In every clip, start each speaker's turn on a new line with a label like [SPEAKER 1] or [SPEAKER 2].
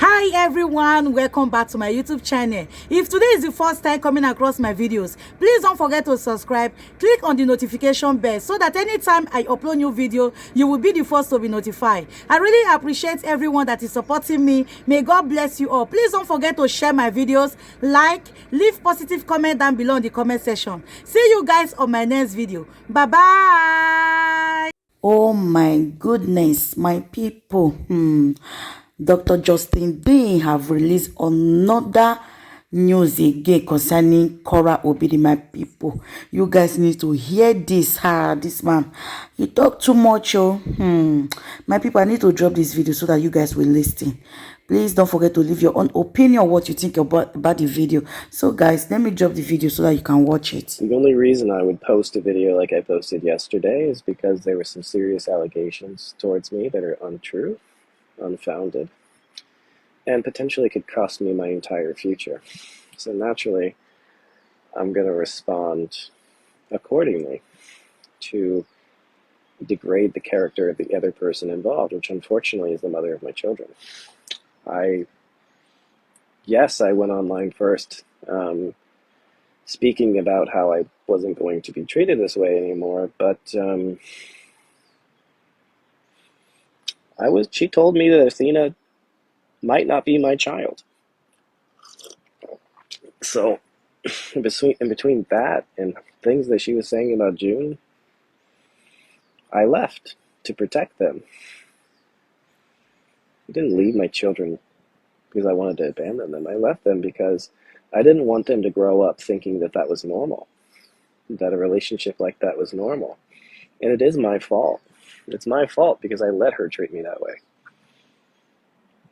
[SPEAKER 1] Hi everyone, welcome back to my YouTube channel. If today is the first time coming across my videos, please don't forget to subscribe. Click on the notification bell so that anytime I upload new video, you will be the first to be notified. I really appreciate everyone that is supporting me. May God bless you all. Please don't forget to share my videos, like, leave positive comment down below in the comment section. See you guys on my next video. Bye bye. Oh my goodness, my people. Dr. Justin Dean have released another news again concerning Korra Obidi, my people. You guys need to hear this. This man, he talk too much. My people, I need to drop this video so that you guys will listen. Please don't forget to leave your own opinion, what you think about the video. So guys, let me drop the video so that you can watch it.
[SPEAKER 2] The only reason I would post a video like I posted yesterday is because there were some serious allegations towards me that are untrue, unfounded, and potentially could cost me my entire future. So naturally, I'm going to respond accordingly to degrade the character of the other person involved, which unfortunately is the mother of my children. Yes, I went online first, speaking about how I wasn't going to be treated this way anymore, but she told me that Athena might not be my child. So in between that and things that she was saying about June, I left to protect them. I didn't leave my children because I wanted to abandon them. I left them because I didn't want them to grow up thinking that that was normal, that a relationship like that was normal. And it is my fault. It's my fault because I let her treat me that way.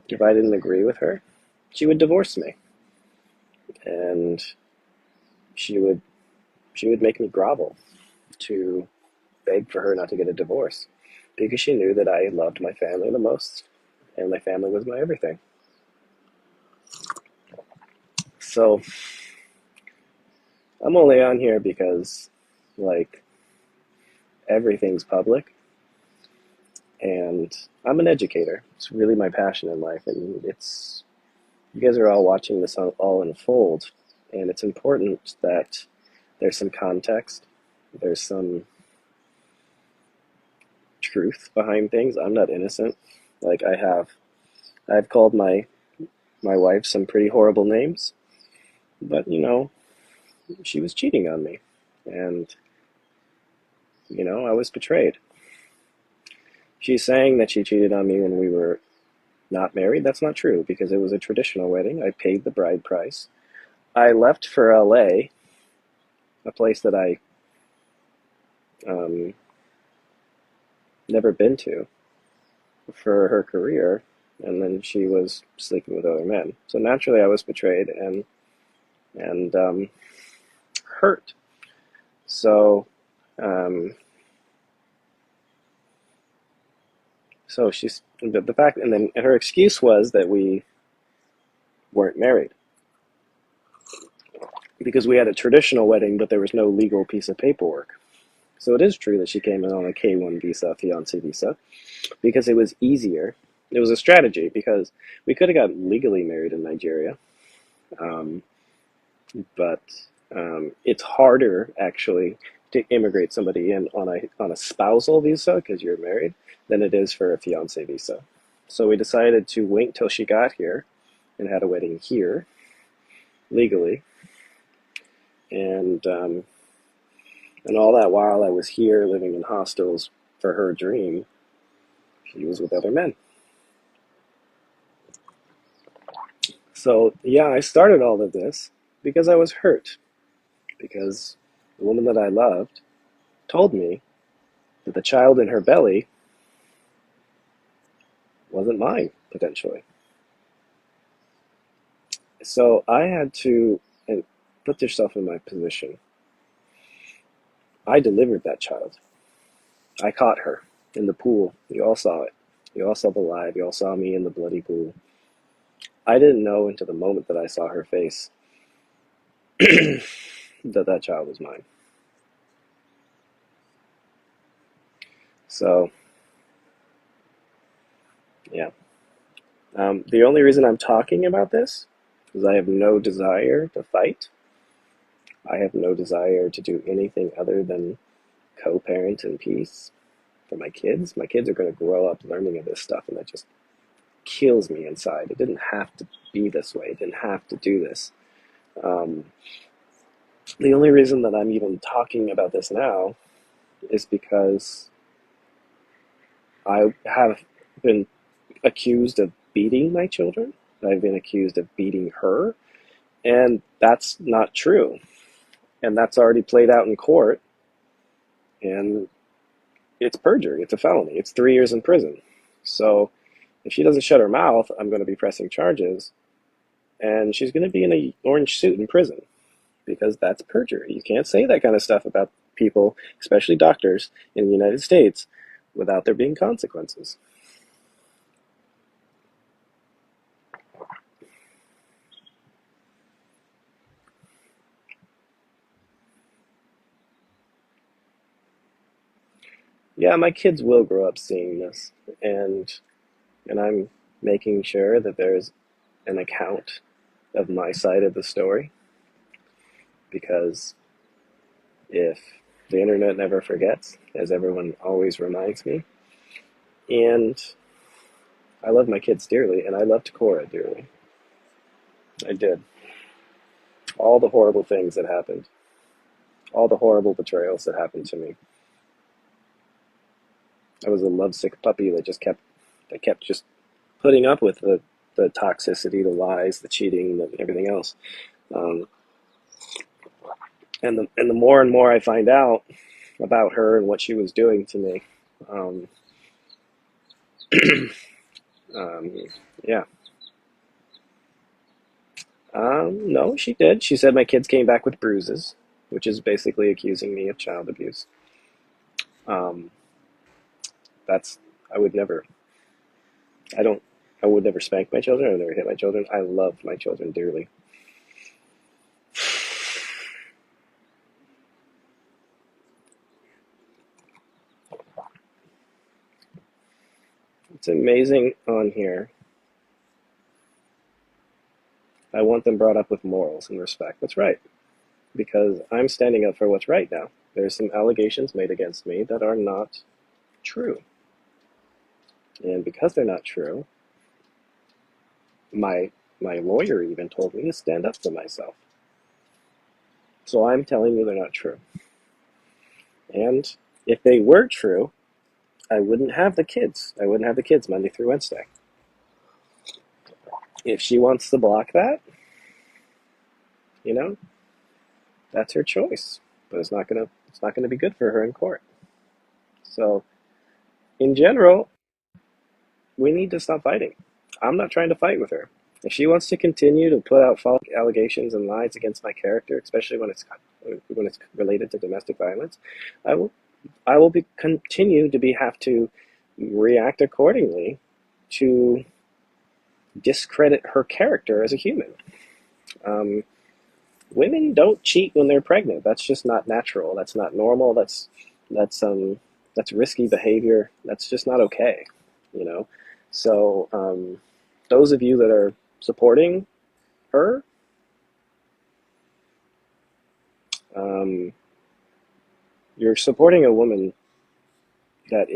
[SPEAKER 2] If I didn't agree with her, she would divorce me. And she would make me grovel to beg for her not to get a divorce because she knew that I loved my family the most and my family was my everything. So I'm only on here because, like, everything's public and I'm an educator. It's really my passion in life, and you guys are all watching this all unfold, and it's important that there's some context, there's some truth behind things. I'm not innocent. Like, I've called my wife some pretty horrible names, but she was cheating on me, and I was betrayed. She's saying that she cheated on me when we were not married. That's not true because it was a traditional wedding. I paid the bride price. I left for LA, a place that I never been to, for her career, and then she was sleeping with other men. So naturally, I was betrayed and hurt. So she's the fact, and then her excuse was that we weren't married because we had a traditional wedding, but there was no legal piece of paperwork. So it is true that she came in on a K-1 visa, fiancé visa, because it was easier. It was a strategy because we could have gotten legally married in Nigeria, but it's harder actually to immigrate somebody in on a spousal visa because you're married than it is for a fiancé visa. So we decided to wait till she got here and had a wedding here legally, and all that while I was here living in hostels for her dream, she was with other men. So yeah, I started all of this because I was hurt, because the woman that I loved told me that the child in her belly wasn't mine, potentially. So I had to, and put yourself in my position. I delivered that child. I caught her in the pool. You all saw it. You all saw the live. You all saw me in the bloody pool. I didn't know until the moment that I saw her face that child was mine. So, yeah, The only reason I'm talking about this is I have no desire to fight. I have no desire to do anything other than co-parent in peace for my kids. My kids are going to grow up learning of this stuff, and that just kills me inside. It didn't have to be this way. It didn't have to do this. Um, the only reason that I'm even talking about this now is because I have been accused of beating my children. I've been accused of beating her, and that's not true. And that's already played out in court, and it's perjury. It's a felony. It's 3 years in prison. So if she doesn't shut her mouth, I'm going to be pressing charges, and she's going to be in an orange suit in prison because that's perjury. You can't say that kind of stuff about people, especially doctors, in the United States without there being consequences. Yeah, my kids will grow up seeing this, and I'm making sure that there's an account of my side of the story, because if the internet never forgets, as everyone always reminds me, and I love my kids dearly, and I loved Korra dearly. I did. All the horrible things that happened, all the horrible betrayals that happened to me. I was a lovesick puppy that kept just putting up with the toxicity, the lies, the cheating, everything else. Um, and the more and more I find out about her and what she was doing to me, um, um, yeah. No, she did. She said my kids came back with bruises, which is basically accusing me of child abuse. Um, that's I would never. I don't. I would never spank my children. I would never hit my children. I love my children dearly. It's amazing on here. I want them brought up with morals and respect. That's right, because I'm standing up for what's right now. There's some allegations made against me that are not true, and because they're not true, my lawyer even told me to stand up for myself. So I'm telling you they're not true. And if they were true, I wouldn't have the kids. I wouldn't have the kids Monday through Wednesday. If she wants to block that, you know, that's her choice. But it's not gonna be good for her in court. So in general, we need to stop fighting. I'm not trying to fight with her. If she wants to continue to put out false allegations and lies against my character, especially when it's related to domestic violence, I will continue to have to react accordingly to discredit her character as a human. Um, Women don't cheat when they're pregnant. That's just not natural. That's not normal. That's that's risky behavior. That's just not okay. You know. So those of you that are supporting her, um, you're supporting a woman that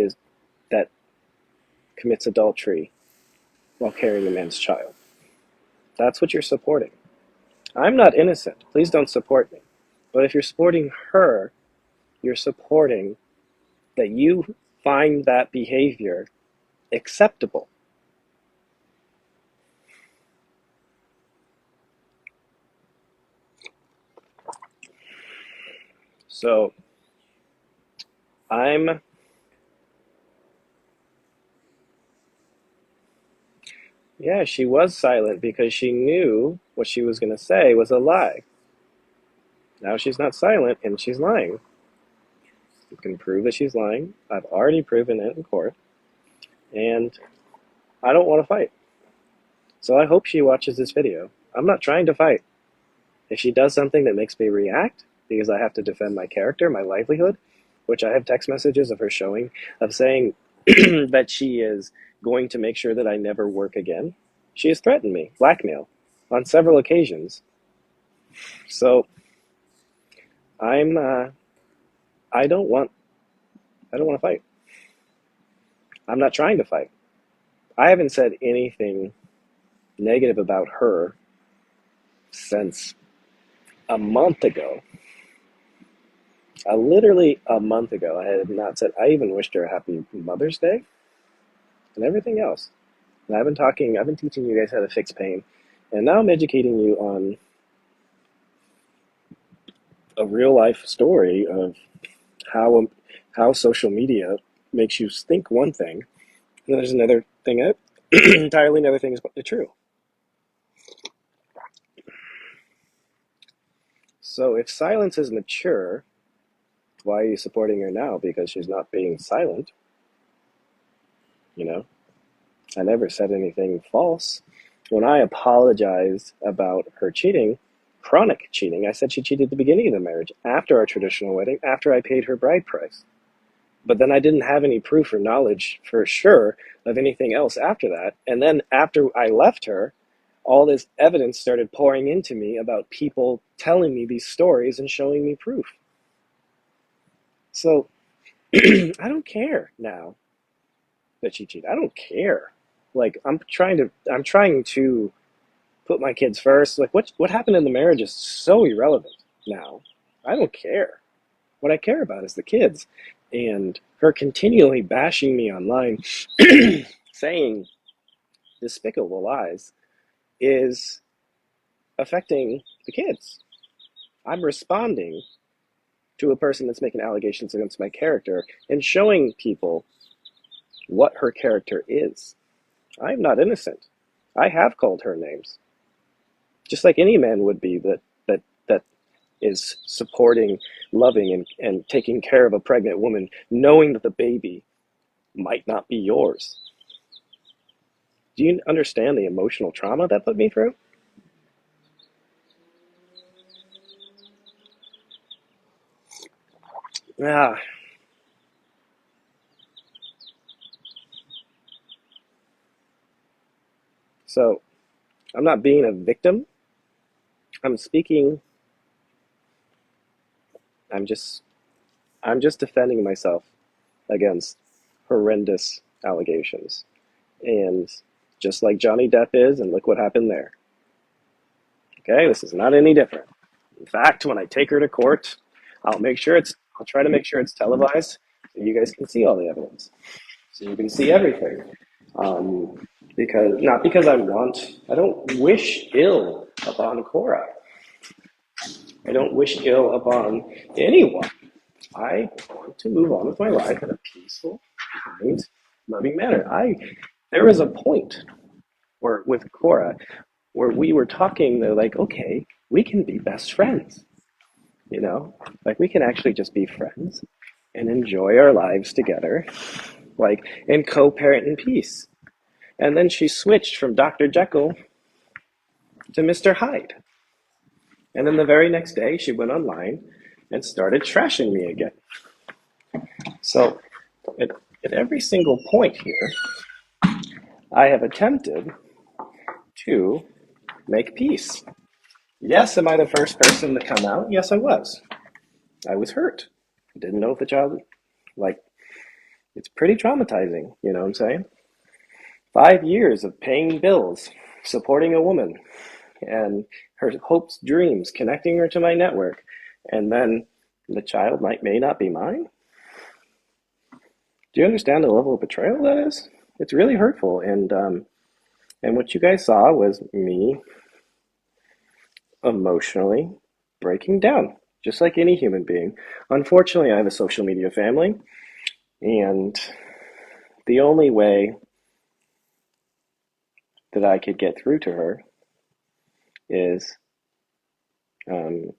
[SPEAKER 2] commits adultery while carrying a man's child. That's what you're supporting. I'm not innocent. Please don't support me. But if you're supporting her, you're supporting that you find that behavior acceptable. So I'm, yeah, she was silent because she knew what she was going to say was a lie. Now she's not silent and she's lying. You can prove that she's lying. I've already proven it in court. And I don't want to fight. So I hope she watches this video. I'm not trying to fight. If she does something that makes me react because I have to defend my character, my livelihood, which I have text messages of her showing, of saying that she is going to make sure that I never work again. She has threatened me, blackmail, on several occasions. So I'm I don't want I don't want to fight. I'm not trying to fight. I haven't said anything negative about her since a month ago. Literally a month ago, I had not said. I even wished her a happy Mother's Day and everything else. And I've been teaching you guys how to fix pain, and now I'm educating you on a real life story of how how social media makes you think one thing, and there's another thing, entirely another thing is true. So if silence is mature, why are you supporting her now? Because she's not being silent, you know? I never said anything false. When I apologized about her cheating, chronic cheating, I said she cheated at the beginning of the marriage, after our traditional wedding, after I paid her bride price. But then I didn't have any proof or knowledge for sure of anything else after that. And then after I left her, all this evidence started pouring into me about people telling me these stories and showing me proof. So I don't care now that she cheated. I don't care. Like I'm trying to put my kids first. Like what happened in the marriage is so irrelevant now. I don't care. What I care about is the kids. And her continually bashing me online, saying despicable lies, is affecting the kids. I'm responding to a person that's making allegations against my character and showing people what her character is. I'm not innocent. I have called her names, just like any man would be that is supporting, loving, and taking care of a pregnant woman, knowing that the baby might not be yours. Do you understand the emotional trauma that put me through? Yeah. So I'm not being a victim. I'm speaking. I'm just. I'm just defending myself against horrendous allegations. And just like Johnny Depp is, and look what happened there. Okay, this is not any different. In fact, when I take her to court, I'll try to make sure it's televised so you guys can see all the evidence. So you can see everything. Because not because I don't wish ill upon Korra. I don't wish ill upon anyone. I want to move on with my life in a peaceful, kind, loving manner. There was a point where with Korra where we were talking. They're like, okay, we can be best friends. Like we can actually just be friends and enjoy our lives together, like and co-parent in peace. And then she switched from Dr. Jekyll to Mr. Hyde. And then the very next day, she went online and started trashing me again. So, at, at every single point here, I have attempted to make peace. Yes, am I the first person to come out? Yes, I was. I was hurt. I didn't know if the child, like, it's pretty traumatizing, you know what I'm saying? 5 years of paying bills, supporting a woman, and her hopes, dreams, connecting her to my network, and then the child may not be mine? Do you understand the level of betrayal that is? It's really hurtful, and what you guys saw was me emotionally breaking down, just like any human being. Unfortunately, I have a social media family, and the only way that I could get through to her is um,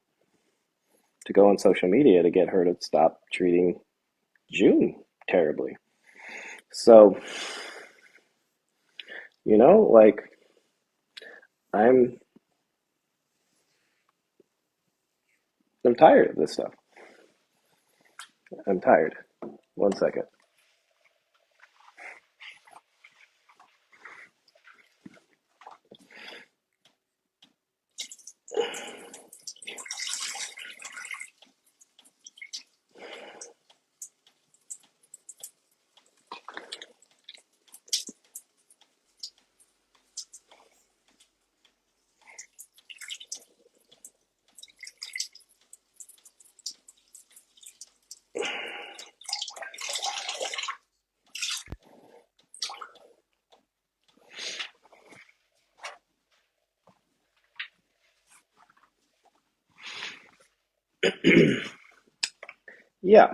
[SPEAKER 2] to go on social media to get her to stop treating June terribly. So, like I'm I'm tired of this stuff. I'm tired. One second. Yeah.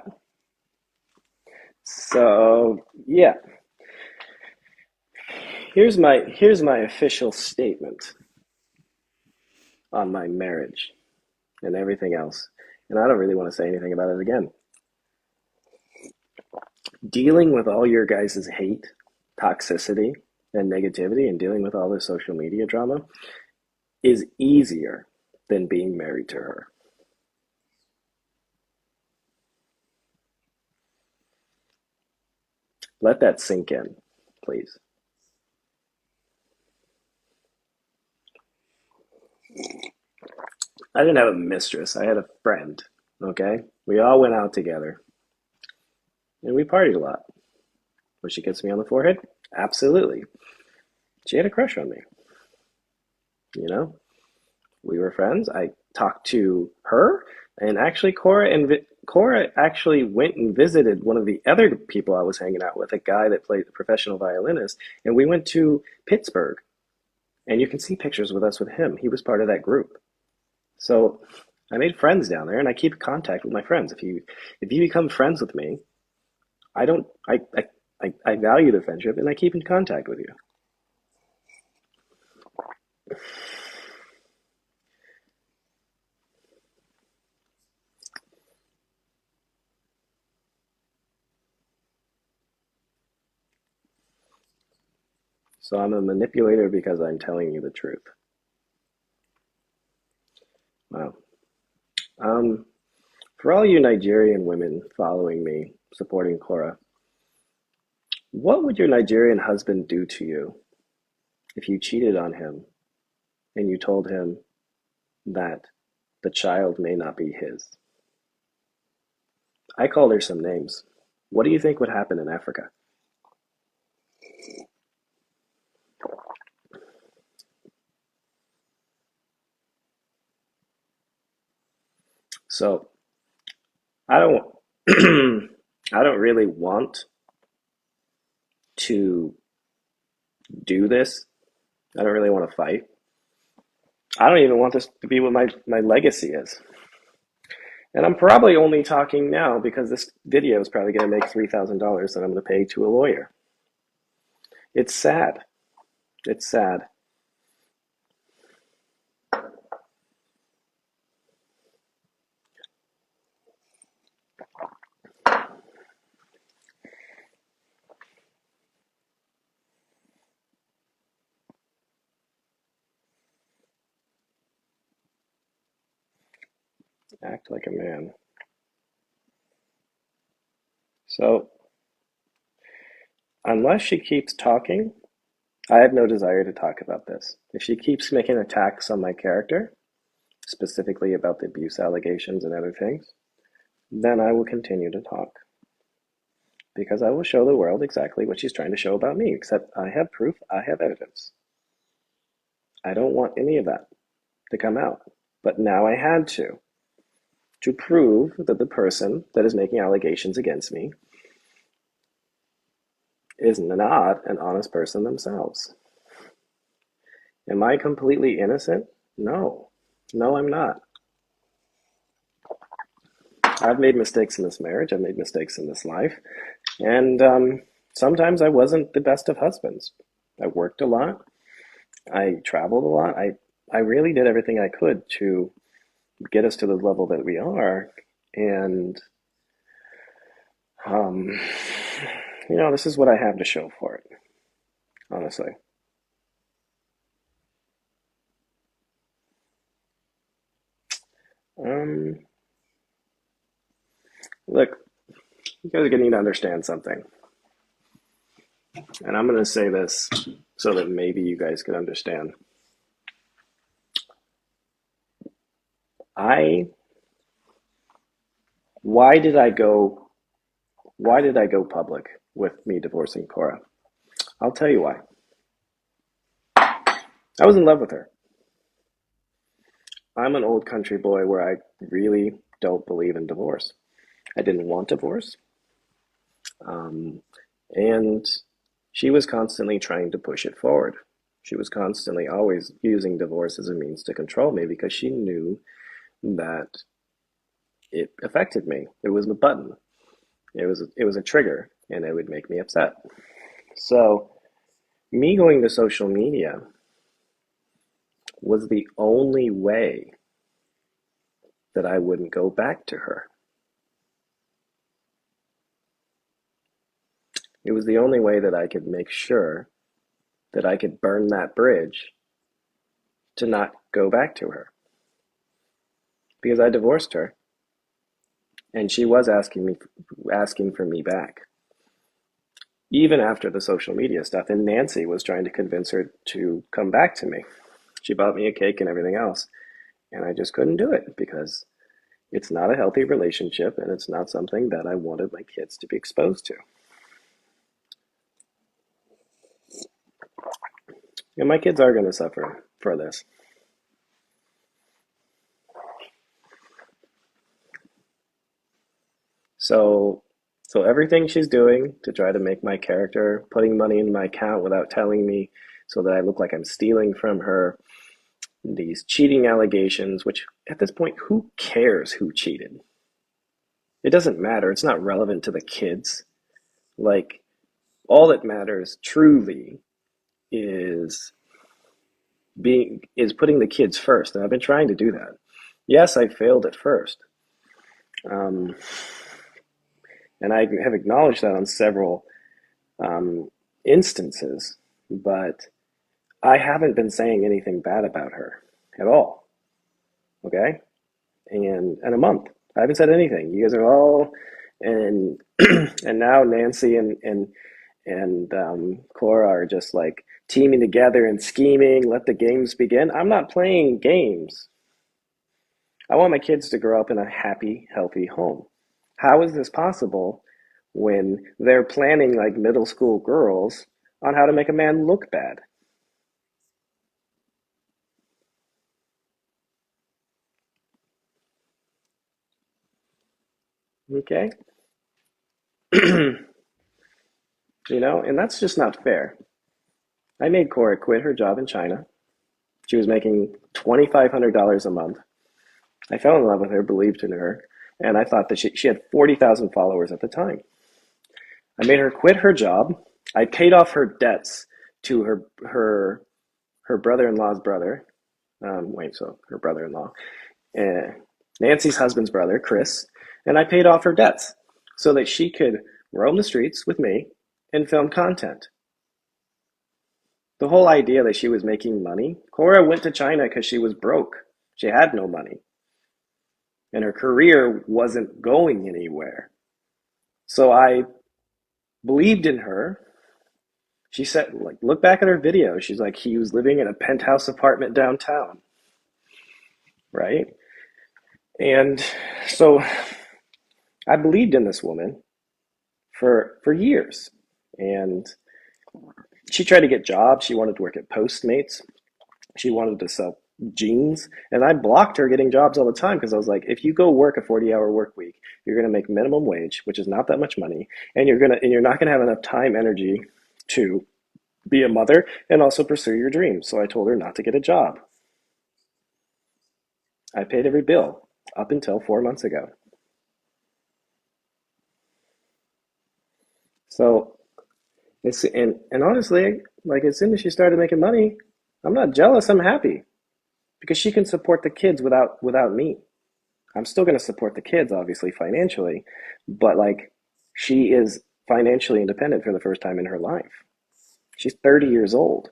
[SPEAKER 2] So yeah, here's my official statement on my marriage and everything else. And I don't really want to say anything about it again. Dealing with all your guys' hate, toxicity, and negativity, and dealing with all the social media drama is easier than being married to her. Let that sink in, please. I didn't have a mistress. I had a friend. Okay? We all went out together and we partied a lot. Would she kiss me on the forehead? Absolutely. She had a crush on me. You know, we were friends. I talked to her, and actually, Cora actually went and visited one of the other people I was hanging out with, a guy that played the professional violinist, and we went to Pittsburgh. And you can see pictures with us with him. He was part of that group. So I made friends down there, and I keep contact with my friends. If you become friends with me, I don't I value the friendship, and I keep in contact with you. So I'm a manipulator because I'm telling you the truth. Wow. Um, for all you Nigerian women following me, supporting Korra, what would your Nigerian husband do to you if you cheated on him and you told him that the child may not be his? I called her some names. What do you think would happen in Africa? So I don't I don't really want to do this. I don't really want to fight. I don't even want this to be what my legacy is. And I'm probably only talking now because this video is probably going to make $3,000 that I'm going to pay to a lawyer. It's sad. It's sad. Act like a man. So, unless she keeps talking, I have no desire to talk about this. If she keeps making attacks on my character, specifically about the abuse allegations and other things, then I will continue to talk. Because I will show the world exactly what she's trying to show about me, except I have proof, I have evidence. I don't want any of that to come out. But now I had to prove that the person that is making allegations against me is not an honest person themselves. Am I completely innocent? No. No, I'm not. I've made mistakes in this marriage. I've made mistakes in this life. And sometimes I wasn't the best of husbands. I worked a lot. I traveled a lot. I really did everything I could to get us to the level that we are. And, um, this is what I have to show for it, honestly. Um, Look, you guys are getting to understand something. And I'm going to say this so that maybe you guys can understand. I why did I go why did I go public with me divorcing Cora? I'll tell you why. I was in love with her. I'm an old country boy where I really don't believe in divorce. I didn't want divorce. Um, and she was constantly trying to push it forward. She was constantly always using divorce as a means to control me because she knew that it affected me. It was a button. It was a trigger, and it would make me upset. So me going to social media was the only way that I wouldn't go back to her. It was the only way that I could make sure that I could burn that bridge to not go back to her. Because I divorced her, and she was asking for me back. Even after the social media stuff, and Nancy was trying to convince her to come back to me. She bought me a cake and everything else, and I just couldn't do it because it's not a healthy relationship, and it's not something that I wanted my kids to be exposed to. And my kids are going to suffer for this. So, so everything she's doing to try to make my character, putting money in my account without telling me, so that I look like I'm stealing from her, these cheating allegations, which at this point, who cares who cheated? It doesn't matter. It's not relevant to the kids. Like, all that matters truly is putting the kids first, and I've been trying to do that. Yes, I failed at first, um, and I have acknowledged that on several um, instances, but I haven't been saying anything bad about her at all. Okay, and in a month, I haven't said anything. You guys are all and and now Nancy and Korra are just like teaming together and scheming. Let the games begin. I'm not playing games. I want my kids to grow up in a happy, healthy home. How is this possible when they're planning like middle school girls on how to make a man look bad? Okay? And that's just not fair. I made Cora quit her job in China. She was making $2,500 a month. I fell in love with her, believed in her, and I thought that she had 40,000 followers at the time. I made her quit her job. I paid off her debts to her brother-in-law's brother. So her brother-in-law, uh, Nancy's husband's brother, Chris, and I paid off her debts so that she could roam the streets with me and film content. The whole idea that she was making money, Cora went to China because she was broke. She had no money, and her career wasn't going anywhere. So I believed in her. She said, like, look back at her video. She's like, he was living in a penthouse apartment downtown, right? And so I believed in this woman for years. And she tried to get jobs. She wanted to work at Postmates. She wanted to sell jeans. And I blocked her getting jobs all the time because I was like, if you go work a 40-hour work week, you're going to make minimum wage, which is not that much money, and you're not going to have enough time, energy to be a mother and also pursue your dreams. So I told her not to get a job. I paid every bill up until 4 months ago. So and honestly, like as soon as she started making money, I'm not jealous. I'm happy because she can support the kids without me. I'm still going to support the kids, obviously financially, but like she is financially independent for the first time in her life. She's 30 years old.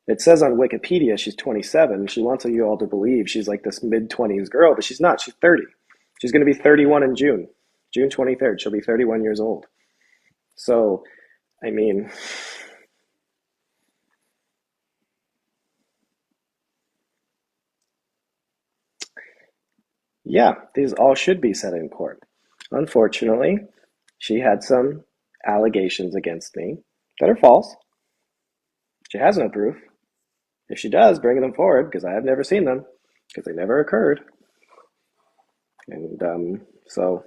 [SPEAKER 2] It says on Wikipedia she's 27. She wants you all to believe she's like this mid-20s girl, but she's not. She's 30. She's going to be 31 in June. June 23rd. She'll be 31 years old. So, I mean, yeah, these all should be said in court. Unfortunately, she had some allegations against me that are false. She has no proof. If she does, bring them forward because I have never seen them because they never occurred. And so,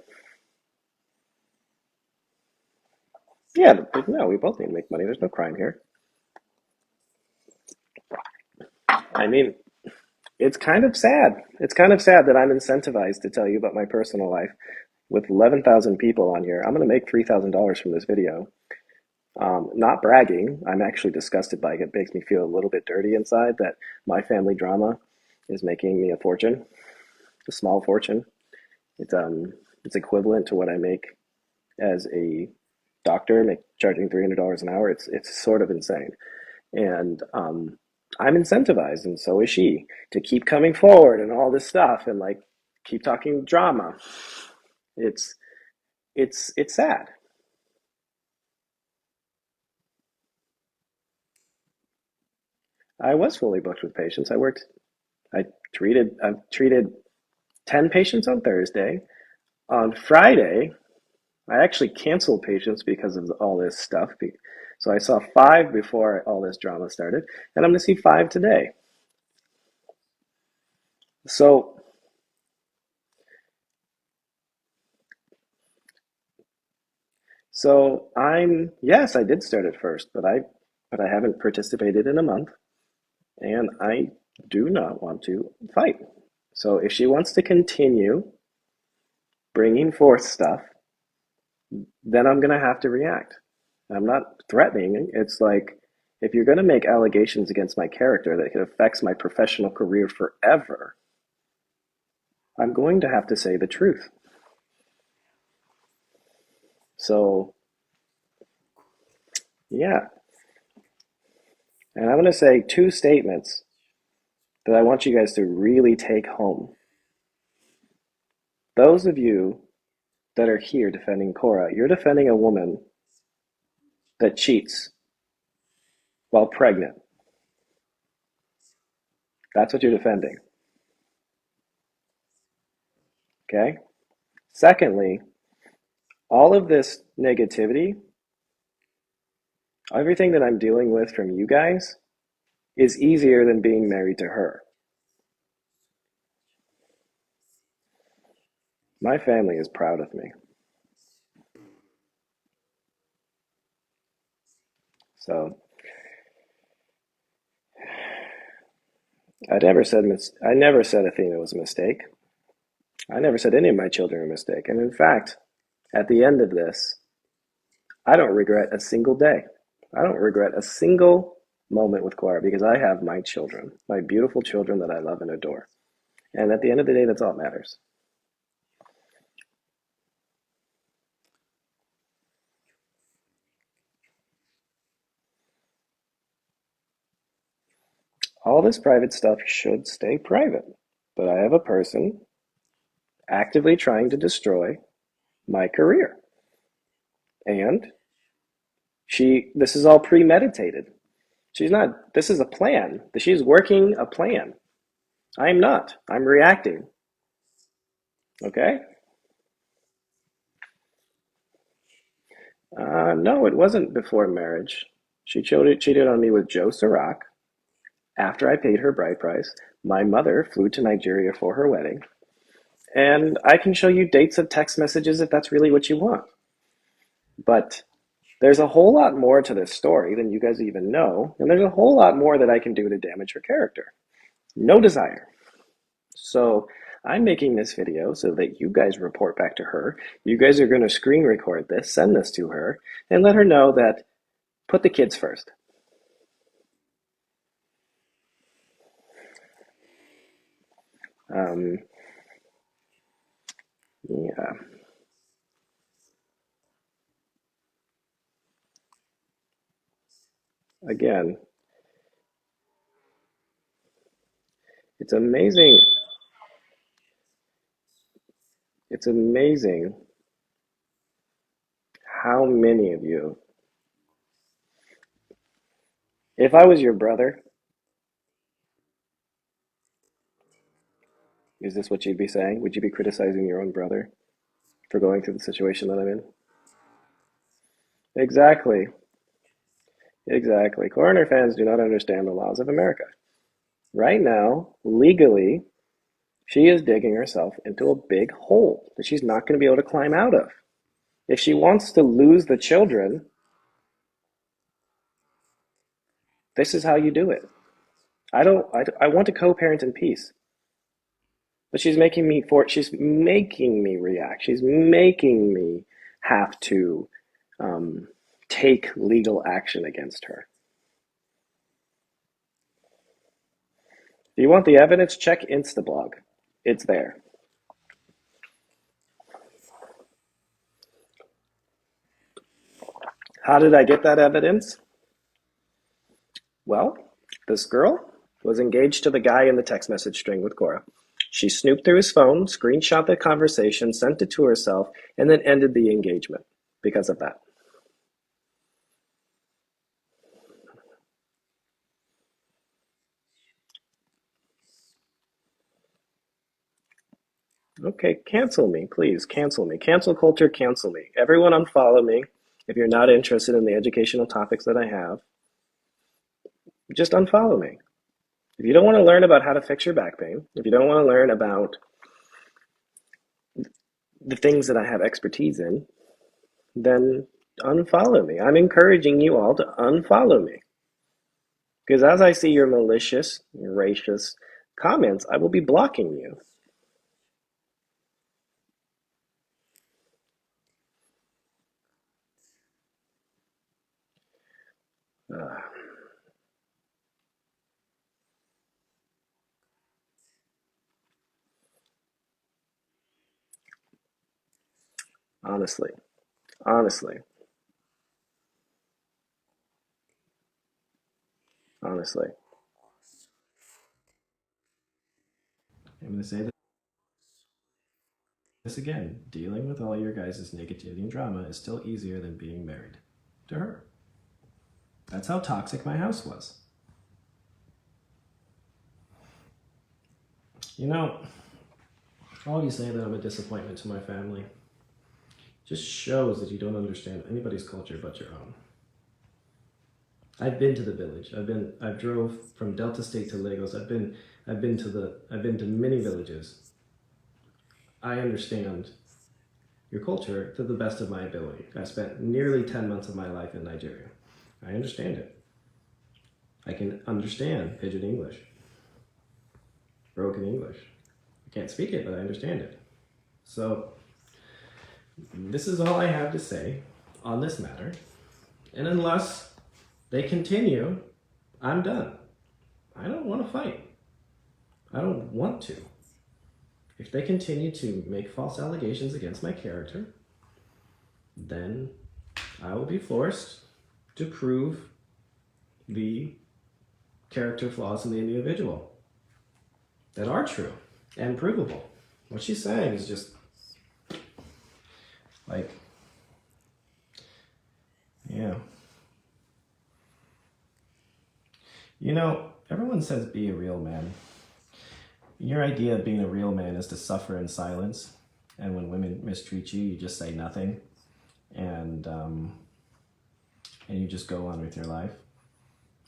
[SPEAKER 2] yeah, no, we both need to make money. There's no crime here. I mean, it's kind of sad. It's kind of sad that I'm incentivized to tell you about my personal life with 11,000 people on here. I'm going to make $3,000 from this video. Not bragging. I'm actually disgusted by it. It makes me feel a little bit dirty inside that my family drama is making me a fortune, a small fortune. It's equivalent to what I make as a doctor, charging $300 an hour. It's sort of insane, and I'm incentivized, and so is she, to keep coming forward and all this stuff, and like keep talking drama. It's it's sad. I was fully booked with patients. I've treated 10 patients on Thursday. On Friday, I actually canceled patients because of all this stuff. So I saw five before all this drama started, and I'm going to see five today. So, yes, I did start at first, but I haven't participated in a month, and I do not want to fight. So if she wants to continue bringing forth stuff, then I'm going to have to react. I'm not threatening. It's like, if you're going to make allegations against my character that affects my professional career forever, I'm going to have to say the truth. So, yeah. And I'm going to say two statements that I want you guys to really take home. Those of you that are here defending Korra, you're defending a woman that cheats while pregnant. That's what you're defending. Okay? Secondly, all of this negativity, everything that I'm dealing with from you guys, is easier than being married to her. My family is proud of me. So I never said Athena was a mistake. I never said any of my children are a mistake. And in fact, at the end of this, I don't regret a single day. I don't regret a single moment with Clara because I have my children, my beautiful children that I love and adore. And at the end of the day, that's all that matters. All this private stuff should stay private. But I have a person actively trying to destroy my career. And this is all premeditated. She's not, this is a plan. She's working a plan. I am not. I'm reacting. Okay? No, it wasn't before marriage. She cheated on me with Joe Sirac after I paid her bride price. My mother flew to Nigeria for her wedding. And I can show you dates of text messages if that's really what you want. But there's a whole lot more to this story than you guys even know. And there's a whole lot more that I can do to damage her character. No desire. So I'm making this video so that you guys report back to her. You guys are going to screen record this, send this to her, and let her know that put the kids first. Um, yeah. Again, it's amazing. It's amazing how many of you, if I was your brother, is this what you'd be saying? Would you be criticizing your own brother for going through the situation that I'm in? Exactly. Exactly. Coroner fans do not understand the laws of America. Right now, legally, she is digging herself into a big hole that she's not going to be able to climb out of. If she wants to lose the children, this is how you do it. I want to co-parent in peace. But she's making me react. She's making me have to um, take legal action against her. Do you want the evidence? Check Instablog. It's there. How did I get that evidence? Well, this girl was engaged to the guy in the text message string with Korra. She snooped through his phone, screenshot the conversation, sent it to herself, and then ended the engagement because of that. Okay, cancel me, please. Cancel me. Cancel culture, cancel me. Everyone unfollow me if you're not interested in the educational topics that I have. Just unfollow me. If you don't want to learn about how to fix your back pain, if you don't want to learn about the things that I have expertise in, then unfollow me. I'm encouraging you all to unfollow me. Because as I see your malicious, racist comments, I will be blocking you. Uh, honestly, honestly, honestly. I'm going to say this again. Dealing with all your guys' negativity and drama is still easier than being married to her. That's how toxic my house was. You know, all you say that I'm a disappointment to my family just shows that you don't understand anybody's culture but your own. I've been to the village. I've drove from Delta State to Lagos. I've been to many villages. I understand your culture to the best of my ability. I spent nearly 10 months of my life in Nigeria. I understand it. I can understand pidgin English, broken English. I can't speak it, but I understand it. So, this is all I have to say on this matter. And unless they continue, I'm done. I don't want to fight. I don't want to. If they continue to make false allegations against my character, then I will be forced to prove the character flaws in the individual that are true and provable. What she's saying is just like, yeah. You know, everyone says be a real man. Your idea of being a real man is to suffer in silence, and when women mistreat you, you just say nothing, and you just go on with your life.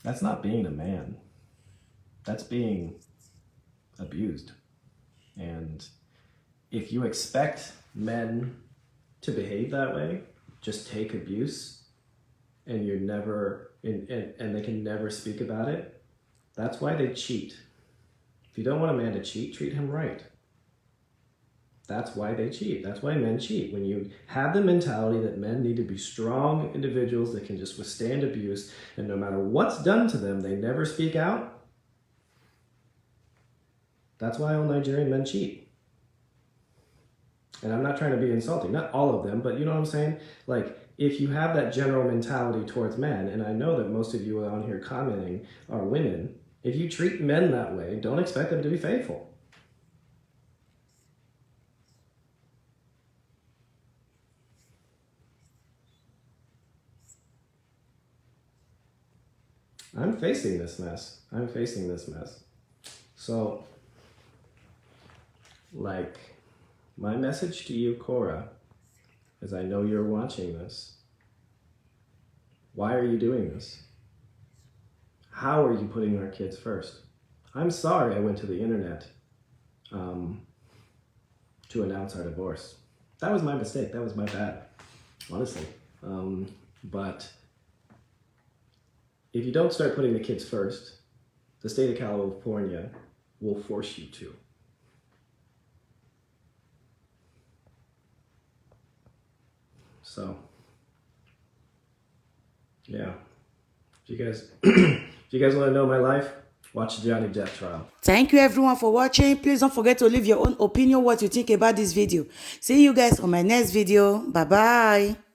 [SPEAKER 2] That's not being a man. That's being abused. And if you expect men to behave that way, just take abuse, and you're never and they can never speak about it, that's why they cheat. If you don't want a man to cheat, treat him right. That's why they cheat. That's why men cheat. When you have the mentality that men need to be strong individuals that can just withstand abuse, and no matter what's done to them, they never speak out, that's why all Nigerian men cheat. And I'm not trying to be insulting, not all of them, but you know what I'm saying? Like, if you have that general mentality towards men, and I know that most of you on here commenting are women, if you treat men that way, don't expect them to be faithful. I'm facing this mess. I'm facing this mess. So, like, my message to you, Korra, is I know you're watching this. Why are you doing this? How are you putting our kids first? I'm sorry I went to the internet to announce our divorce. That was my mistake. That was my bad, honestly. But if you don't start putting the kids first, the state of California will force you to. So, yeah. If you guys want to know my life, watch the Johnny Depp trial.
[SPEAKER 1] Thank you everyone for watching. Please don't forget to leave your own opinion, what you think about this video. See you guys on my next video. Bye bye.